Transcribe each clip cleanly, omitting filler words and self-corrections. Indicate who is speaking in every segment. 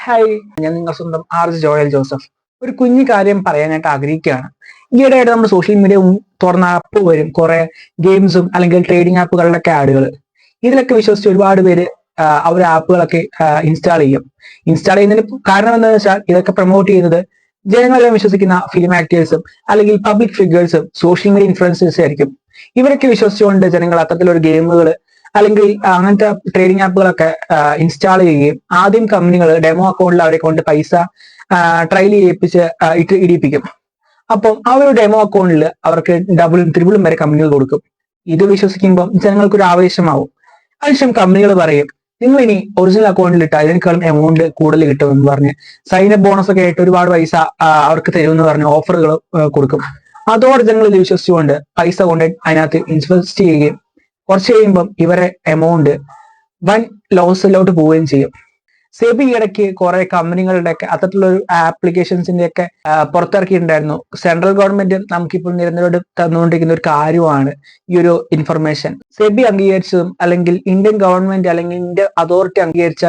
Speaker 1: Hi, ഞാൻ നിങ്ങൾ സ്വന്തം ആർജ് ജോയൽ ജോസഫ്. ഒരു കുഞ്ഞു കാര്യം പറയാനായിട്ട് ആഗ്രഹിക്കുകയാണ്. ഈയിടെയായിട്ട് നമ്മൾ സോഷ്യൽ മീഡിയ തുറന്ന ആപ്പ് വരും കുറെ ഗെയിംസും അല്ലെങ്കിൽ ട്രേഡിംഗ് ആപ്പുകളുടെ ആഡുകൾ. ഇതിലൊക്കെ വിശ്വസിച്ച് ഒരുപാട് പേര് അവർ ആപ്പുകളൊക്കെ ഇൻസ്റ്റാൾ ചെയ്യും. ഇൻസ്റ്റാൾ ചെയ്യുന്നതിന് കാരണം എന്താണെന്ന് വെച്ചാൽ ഇതൊക്കെ പ്രൊമോട്ട് ചെയ്യുന്നത് ജനങ്ങളെല്ലാം വിശ്വസിക്കുന്ന ഫിലിം ആക്ടേഴ്സും അല്ലെങ്കിൽ പബ്ലിക് ഫിഗേഴ്സും സോഷ്യൽ മീഡിയ ഇൻഫ്ലുവൻസേഴ്സും ആയിരിക്കും. ഇവരൊക്കെ വിശ്വസിച്ചുകൊണ്ട് ജനങ്ങൾ അത്തരത്തിലൊരു ഗെയിമുകൾ അല്ലെങ്കിൽ അങ്ങനത്തെ ട്രേഡിംഗ് ആപ്പുകളൊക്കെ ഇൻസ്റ്റാൾ ചെയ്യുകയും ആദ്യം കമ്പനികൾ ഡെമോ അക്കൗണ്ടിൽ അവരെ കൊണ്ട് പൈസ ട്രയൽ ചെയ്യിപ്പിച്ച് ഇടിപ്പിക്കും. അപ്പം ആ ഒരു ഡെമോ അക്കൗണ്ടിൽ അവർക്ക് ഡബിളും ത്രിബിളും വരെ കമ്പനികൾ കൊടുക്കും. ഇത് വിശ്വസിക്കുമ്പോൾ ജനങ്ങൾക്കൊരു ആവേശമാവും. അതിനുശേഷം കമ്പനികൾ പറയും, നിങ്ങൾ ഇനി ഒറിജിനൽ അക്കൗണ്ടിൽ ഇട്ടാൽ അതിനേക്കാളും എമൗണ്ട് കൂടുതൽ കിട്ടുമെന്ന് പറഞ്ഞ് സൈനപ്പ് ബോണസ് ഒക്കെ ആയിട്ട് ഒരുപാട് പൈസ അവർക്ക് തരുമെന്ന് പറഞ്ഞ് ഓഫറുകൾ കൊടുക്കും. അതോടെ ജനങ്ങൾ ഇത് വിശ്വസിച്ചുകൊണ്ട് പൈസ കൊണ്ട് അതിനകത്ത് ഇൻവെസ്റ്റ് ചെയ്യുകയും കുറച്ച് കഴിയുമ്പം ഇവരെ എമൗണ്ട് വൻ ലോസിലോട്ട് പോവുകയും ചെയ്യും. സെബി ഇടയ്ക്ക് കുറെ കമ്പനികളുടെ ഒക്കെ അത്തരത്തിലുള്ള ആപ്ലിക്കേഷൻസിന്റെ ഒക്കെ പുറത്തിറക്കിയിട്ടുണ്ടായിരുന്നു. സെൻട്രൽ ഗവൺമെന്റ് നമുക്കിപ്പോൾ നിരന്തരമായിട്ട് തന്നുകൊണ്ടിരിക്കുന്ന ഒരു കാര്യമാണ് ഈ ഒരു ഇൻഫർമേഷൻ. സെബി അംഗീകരിച്ചതും അല്ലെങ്കിൽ ഇന്ത്യൻ ഗവൺമെന്റ് അല്ലെങ്കിൽ ഇന്ത്യൻ അതോറിറ്റി അംഗീകരിച്ച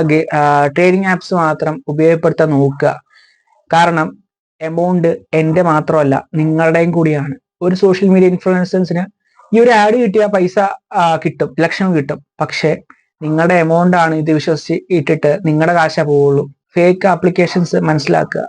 Speaker 1: ട്രേഡിംഗ് ആപ്സ് മാത്രം ഉപയോഗപ്പെടുത്താൻ നോക്കുക. കാരണം എമൗണ്ട് എന്റെ മാത്രമല്ല നിങ്ങളുടെയും കൂടിയാണ്. ഒരു സോഷ്യൽ മീഡിയ ഇൻഫ്ലുവൻസേഴ്സിന് ഈ ഒരു ആഡ് കിട്ടിയ പൈസ കിട്ടും, ലക്ഷം കിട്ടും. പക്ഷെ നിങ്ങളുടെ എമൗണ്ട് ആണ് ഇത് വിശ്വസിച്ച് ഇട്ടിട്ട് നിങ്ങളുടെ കാശ പോവുള്ളൂ. ഫേക്ക് ആപ്ലിക്കേഷൻസ് മനസ്സിലാക്കുക.